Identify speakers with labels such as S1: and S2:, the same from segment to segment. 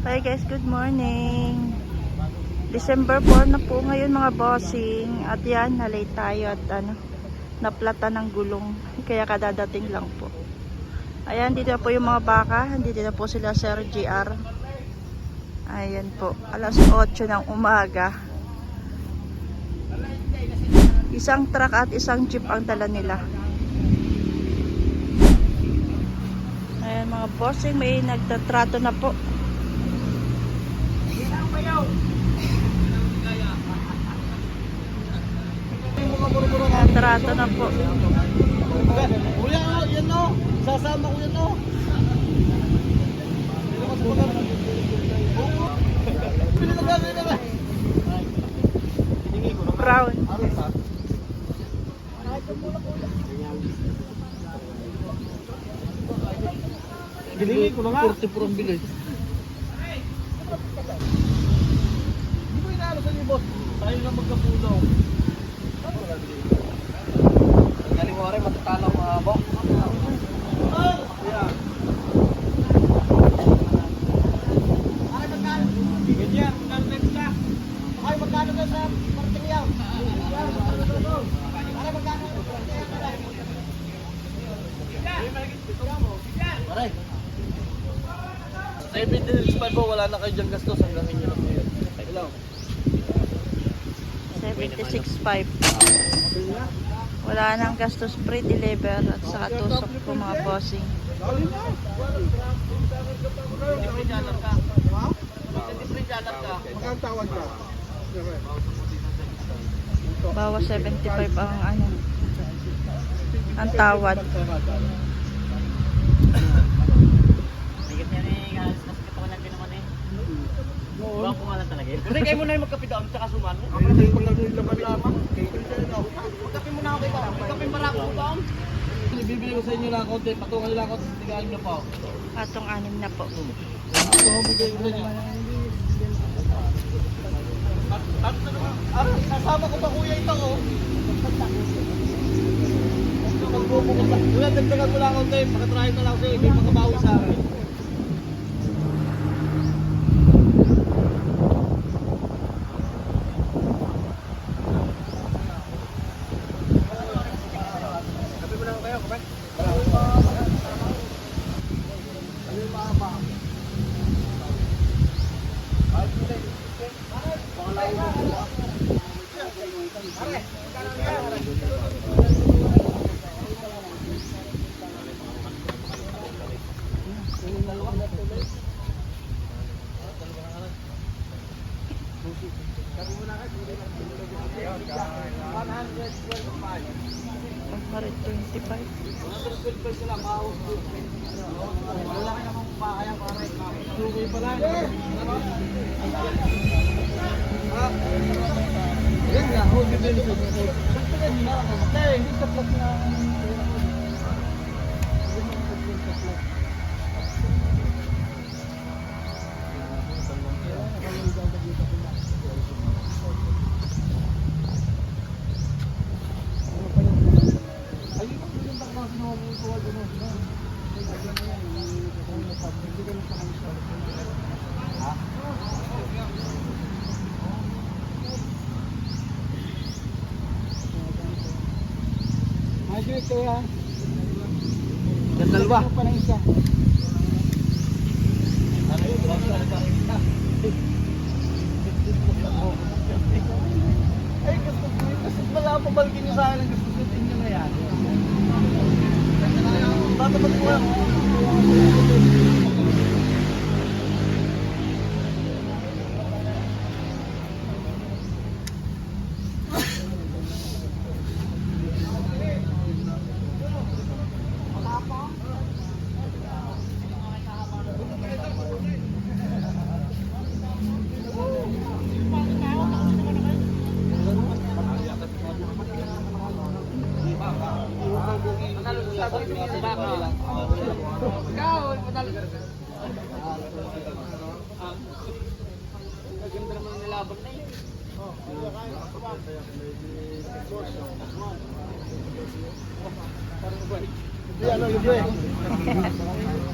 S1: Hi guys, good morning. December 4 na po ngayon mga bossing. At yan, na-late tayo at naplata ng gulong. Kaya kadadating lang po. Ayan, dito na po yung mga baka. Dito na po sila Sir GR. Ayan po, alas 8 ng umaga. Isang truck at isang jeep ang dala nila. Ayan mga bossing, may nagtatrato na po. Trato na po.
S2: Kuya, yan o. Sasama ko yan o.
S1: Brown.
S2: Gilingi ko na nga. 44 ang bilis. Hindi mo inaano sa iyo, boss. Tayo lang magkapulaw. Galing mo rin, matatalaw mga bok. Yeah. Ay, magkano? Ganyan, magkano na isa? Ay, magkano na sa parting yaw? Ay, magkano na sa parting yaw? Aray. 7.5 po, wala na kayo dyan gastos hanggang inyo lang ngayon. Hello.
S1: 76.5. Wala nang gastos pre-deliver at saka tusok po mga bossing. Bawas 75 ang tawad.
S2: Bang pumalan talaga yun. Kasi kayo muna yung magkape doon, tsaka suman. Ako na yung paglaman lamang. Magkape muna ako kayo. Magkape marako ko ba? Bibili ko sa inyo lang konti. Patungan nyo lang konti. Tigaan nyo po.
S1: Patong 6 na po.
S2: Patungan mo kayo sa inyo. Sasama ko ba kuya ito oh? Kuya, dagdagan mo lang konti. Pakatrahin na lang sa'yo. Hindi makabawi sa akin. Dalawa. Ay, gusto ko yun. Kasi wala pa balikin nyo sa akin ang gusto ko inyo na yan. Tatapat ko yan. Ganda naman ng laban na yun. Yan o, yun.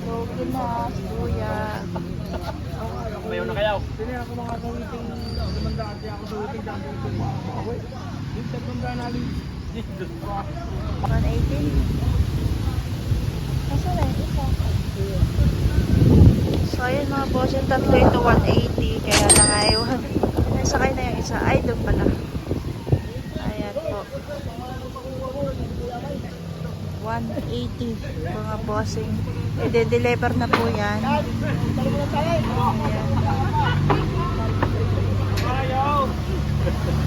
S1: Okay na, kuya.
S2: daw. Sino ako mga kawiting limandaan siya ako sa witing dyan. Yung tagmandaan namin.
S1: 180. Nasa na yung isa? So, ayun mga boss, yung tatlo ito 180. Kaya lang ayawan. Sakay na yung isa. Ay, doon pala. Ayan po. 180 mga bossing. I-deliver na po yan. Ayan.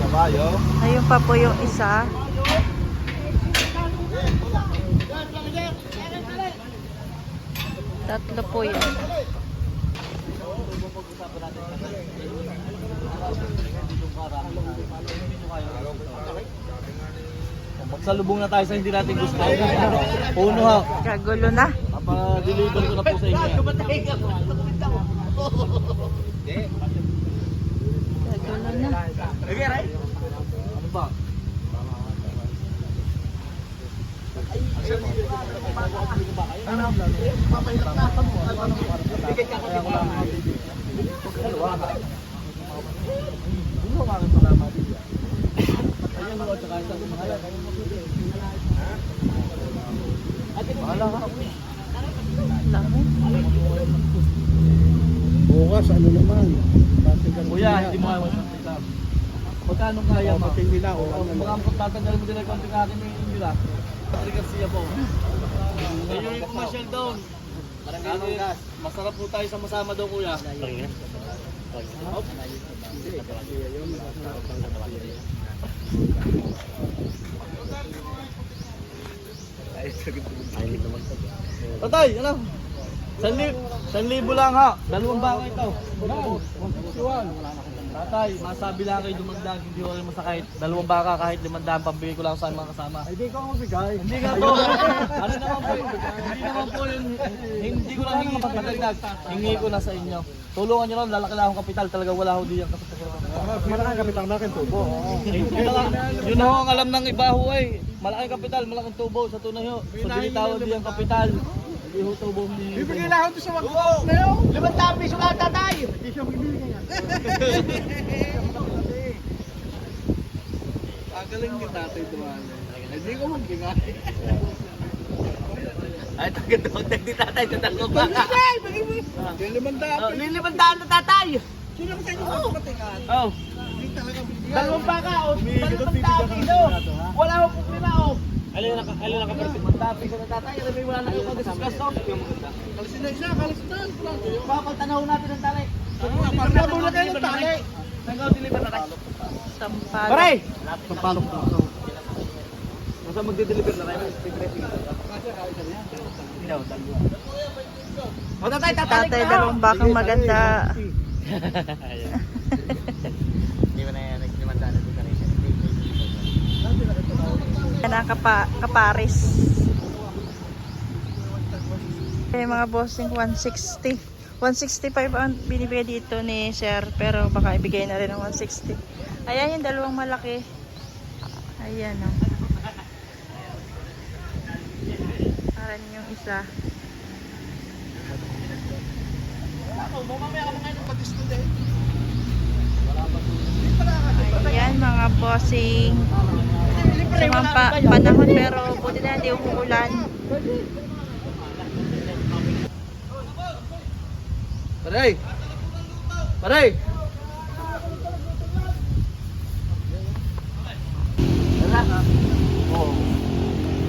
S2: Kabayo.
S1: Ayun pa po yung isa. Tatlo po yan.
S2: Magsalubong na tayo sa hindi natin gusto. Puno ha.
S1: Kagulo na.
S2: Papa-deliver ko na po sa inyo.
S1: Kagulo na.
S2: Ano ba?
S1: Laki.
S3: Bukas, ano naman?
S2: Kuya, hindi mo kaya magpapita. Magkano kaya mo?
S3: Pating nila, o ano
S2: Baka magtatagal mo din ang konti natin may nila. Patrick Garcia po. Ngayon yung commercial down. Masarap po tayo sama-sama daw kuya. Hop. Tatay, ano? 1,000 lang ha. 2 baka ito. Tatay, masabi lang kayo dumagdag, hindi ko rin masakit. 2 baka kahit 500, pambigay ko lang sa mga kasama.
S3: Hindi ko mabigay.
S2: Hindi nga po. Ano naman po, hindi naman po yun. Hindi ko lang hingi pagdagdag. Hingi ko na sa inyo. Tulungan nyo lang, lalaki lang akong kapital. Talaga wala ho diyan kasi.
S3: Malaking kapital na akin tubo.
S2: Yun ho ang alam ng iba ho eh. Malaking kapital, malaking tubo sa tunay ho. So binitawad diyan kapital. Hindi ho tubo.
S3: Bibigay lang ako sa mag-uok na yun. 500 piso lang tatay. Hindi siya bibigay yan. Pagaling kita tatay dumaan. Hindi ko magbigay.
S2: Ay, tagad-tagad ni tatay, tatalo ba?
S3: Tatay, bigay mo. Yung 500.
S2: Lilibandaan na tatay!
S3: Sino ba tayo sa matikan?
S2: Oh,
S3: Hindi talaga bibigay.
S2: 2 baka o, 2 piso. Wala mo problema o. Alin na kapartit? 2 piso na tatay, alam mo wala na kayo mag-discuss o.
S3: Kalisin na isa, kalisin na.
S2: Papagtanaw natin ang tali.
S3: Pagkabo na kayo ng tali.
S2: Nagaw deliver na tayo.
S1: Sampalo.
S2: Pare! Sampalok na. Basta magde-deliver na tayo. O tatay,
S1: Tatay, 2 bakang maganda.
S2: Hindi mo na yan, naglimandaan na dito rin.
S1: Yan ang kaparis. Okay, mga bossing 160. 165 ang binibigay dito ni Sir, pero baka ibigay na rin ng 160. Ayan yung 2 malaki. Ayan o. Ayan yung isa. Ayan mga bossing. Sa mga panahon pero buti na hindi umuulan.
S2: Paray! Paray! Tara! Oo.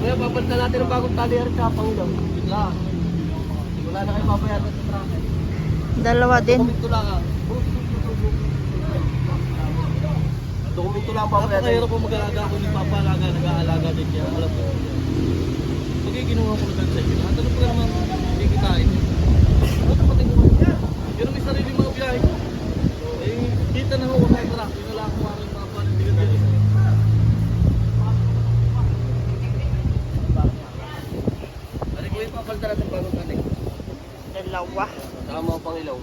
S2: Kaya babalitan natin ang bagong talihan sa Pangulo. Yun lang. Wala na kayo babayaran sa traffic.
S1: 2 din.
S2: Dokumento lang ah. Dokumento lang pa. Napakahirap po mag-alaga kung hindi papalaga, nag-aalaga din yan. Alam ko. Pag ginawa ko na sa inyo, natanong ko naman, hindi kitain. Ano kapatid mo? Yun ang may sarili mga biyahe ko. Eh, kita na ho ako sa truck. Yun na lang ako ang mga panindigan din. Ano ko yung papalta natin bagong tanik?
S1: 2.
S2: Saka mga pangilaw.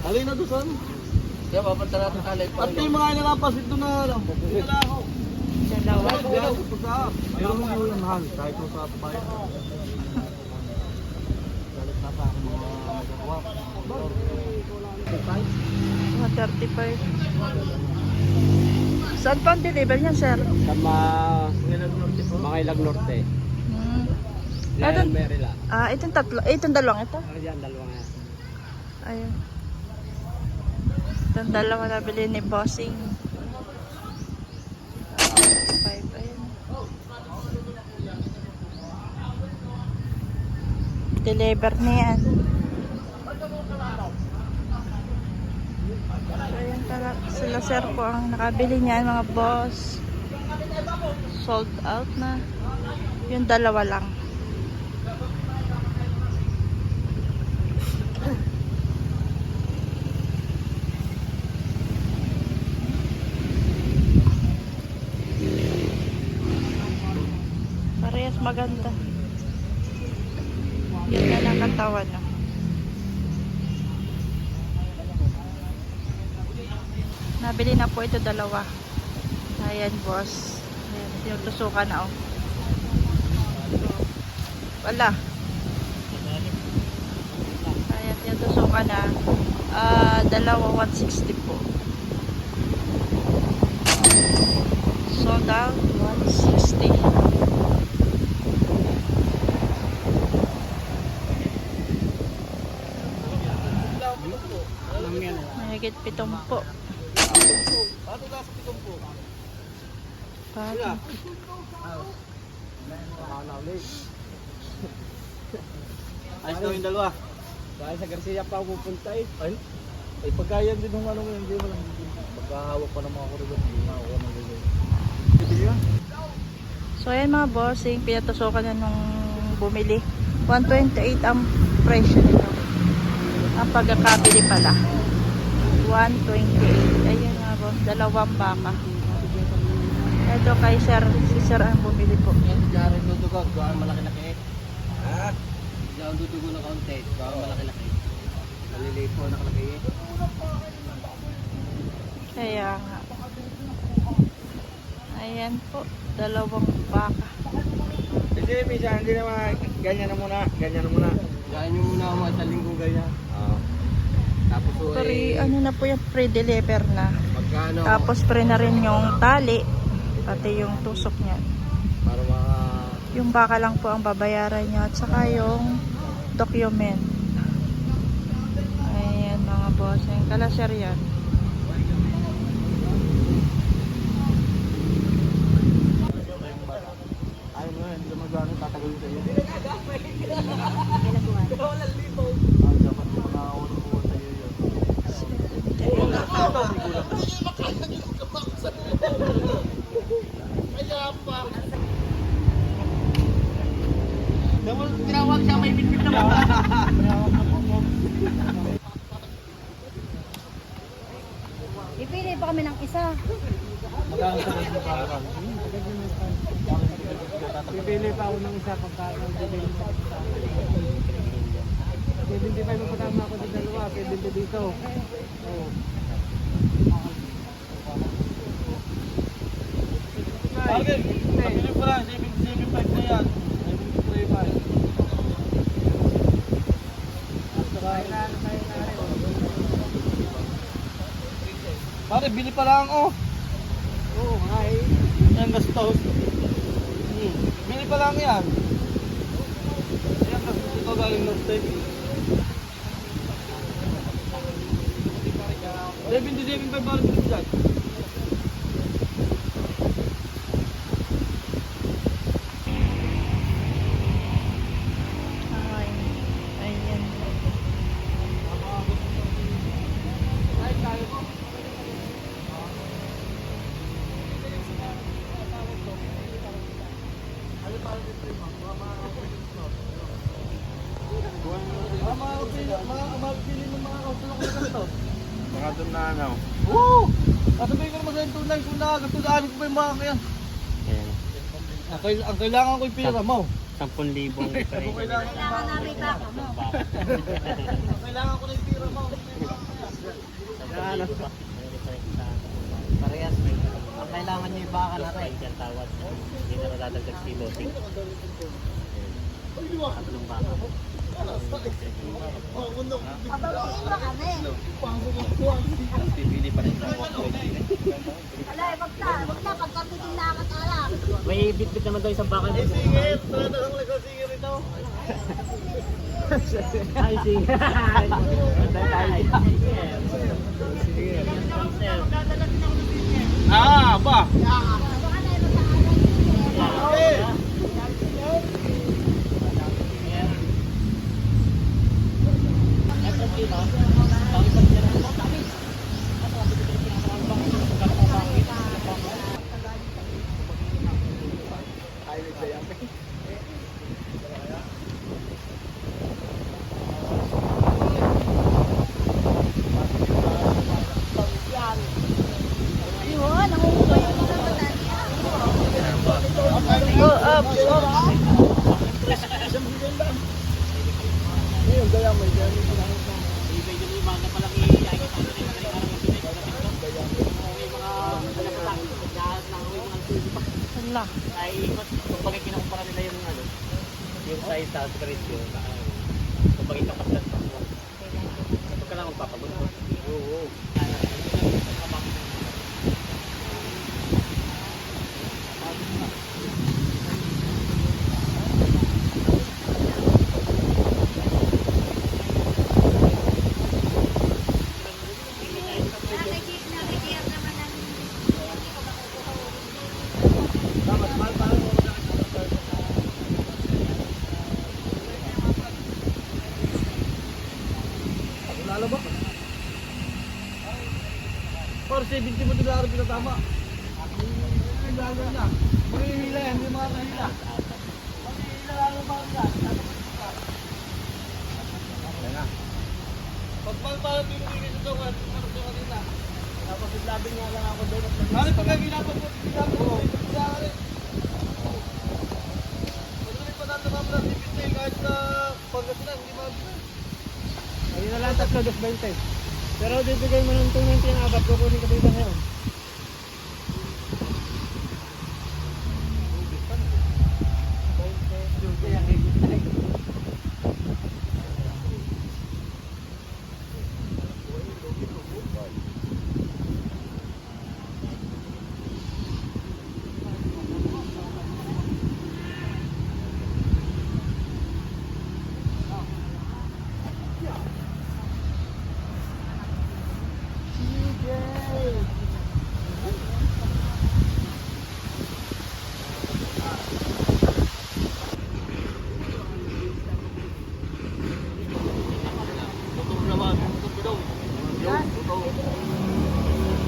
S2: Alay na doon. Kaya papalta natin alay. At yung mga nalapasit doon na alam. Wala ako.
S1: 2.
S2: Mayroon mo yung mahal, kahit mo sa bayan. Galit na sa akin mga magagawa.
S1: 135. Saan pa ang deliver niyan, sir?
S2: Sa mga Ilag Norte.
S1: Hmm.
S2: Yan,
S1: Ito-
S2: Merila.
S1: Itong tatlo. Itong dalawang ito.
S2: Ano dyan, dalawang yan.
S1: Ayun. Itong dalawa nabili ni Bossing. 5, ayun. Deliver na yan. So, yun pala. Sila sir po ang nakabili niyan, mga boss. Sold out na. Yung dalawa lang. Parehas maganda. Yun na lang katawan, no? Nabili na po ito dalawa. Ayan, boss. Ayan, tinutusukan na, oh. Wala. Ayan, tinutusukan na. Dalawa, 160 po. Sold out, 160. Mahigit 7 po.
S2: Pato na sa pitong po.
S1: Pato.
S2: Ayos daw yung dalawa. Dahil sa Garcia pa ako pupunta eh. Ay pagkayan din ng ano mo, hindi mo lang. Pagkahawak pa ng mga koridor, hindi na ako ng gagawin.
S1: So ayan mga bossing, pinatusukan na nung bumili. 128 ang presyo nito. Ang pagkakabili pala. 128. Ayan nga boss, dalawang baka. Ito kay sir, si sir ang bumili po.
S2: Diyan dudugo, gawa malaki-laki. Ha? Diyan dudugo ng kaunti, gawa malaki-laki. Maliliit po nakalaki eh.
S1: Kaya nga. Ayan po, dalawang baka.
S2: Hindi, minsan hindi naman ganyan na muna, ganyan na muna. Ganyan nyo muna ako sa linggo ganyan. Oo. Tapos po
S1: Ano na po yung pre-deliver na.
S2: magkano?
S1: Tapos pre na rin yung tali, pati yung tusok niya.
S2: Para mga...
S1: Yung baka lang po ang babayaran nyo at saka yung document. Ayan mga boss, yung kalasir yan.
S2: Ayaw mo hindi naman gano'n tatagal sa'yo. Dapat mo na ako ng buwan sa'yo yun. Tinawag siya may bitbit na ba?
S4: Ipili pa kami ng isa.
S2: Pipili pa ako ng isa pagkain. 75 mo patama ako sa dalawa, 70 dito. Oo. Bagay, pabili pa lang, 75 na yan. 75. Pare, bili pa lang oh. Oo, nga eh. Yan gastos. Bili pa lang yan. Yan gastos ito galing Norte. 77.5 para bili dyan.
S1: Ay, ayan.
S2: Mapili ng mga kausulok na ganito.
S3: Mga doon na ano.
S2: Oo! Sasabihin ko naman sa tunay kung nakakatulaan ko pa yung mga kaya. Ang kailangan ko yung pira mo.
S3: 10,000
S2: Kung kailangan
S4: Kailangan namin baka mo.
S2: kailangan ko na yung pira mo. Parehas. kailangan niyo yung baka natin. Yan tawad. Hindi na nadadagdag si Bossing. Tatlong baka.
S4: Pabaliin mo kami.
S2: Pipili pa rin.
S4: Wala, wag na, pagkapitin na akatala.
S2: May bit-bit naman daw isang baka.
S3: Singit! Wala na lang nagkasingit ito.
S2: Ay, sige.
S3: Ah, ba?
S4: Yun, nangunguha yung mga batanya.
S1: Go up, up. Hala.
S2: Ay, ikot. Kung bagay kinukumpara nila yung ano, yung size sa presyo, kung bagay kapaslan pa mo. Ito ka lang magpapabuntot. Oo.
S4: Nakikip naman ng
S3: Lalo ba? Por 70 mo doon araw pinatama. Ay, lalo na. Mahihila yan, hindi mga kahila. Mahihila lalo ba ang gas? Pagpalpala pinigil ito nga, parang ito kanina. Tapos itlabing nga lang ako doon. Bakit pagka ginapag mo, ginapag mo, sa akin. Pagkalit pa natin mga brand, ipitay kahit na pagkasinan, hindi mga
S2: Ayun na lang, 3.20. Pero bibigay mo ng 290 ang abat, kukunin ka dito ngayon.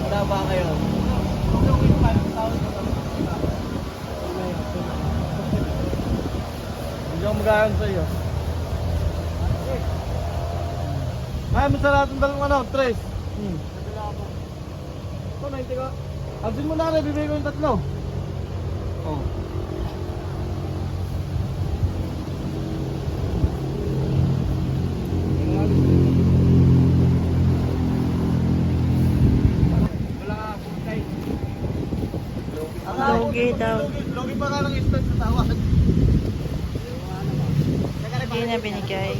S3: Wala ba kayo? Hindi ako magkakaroon sa iyo. Kaya mo sa lahat ng dalawang ano, tres. Ito, 90 ka. Absin mo na rin, bibigay ko yung tatlo. Oh. Wala ka, puntay.
S1: Logi daw.
S3: Logi pa nga ng instant sa tawad.
S1: Hindi na binigay.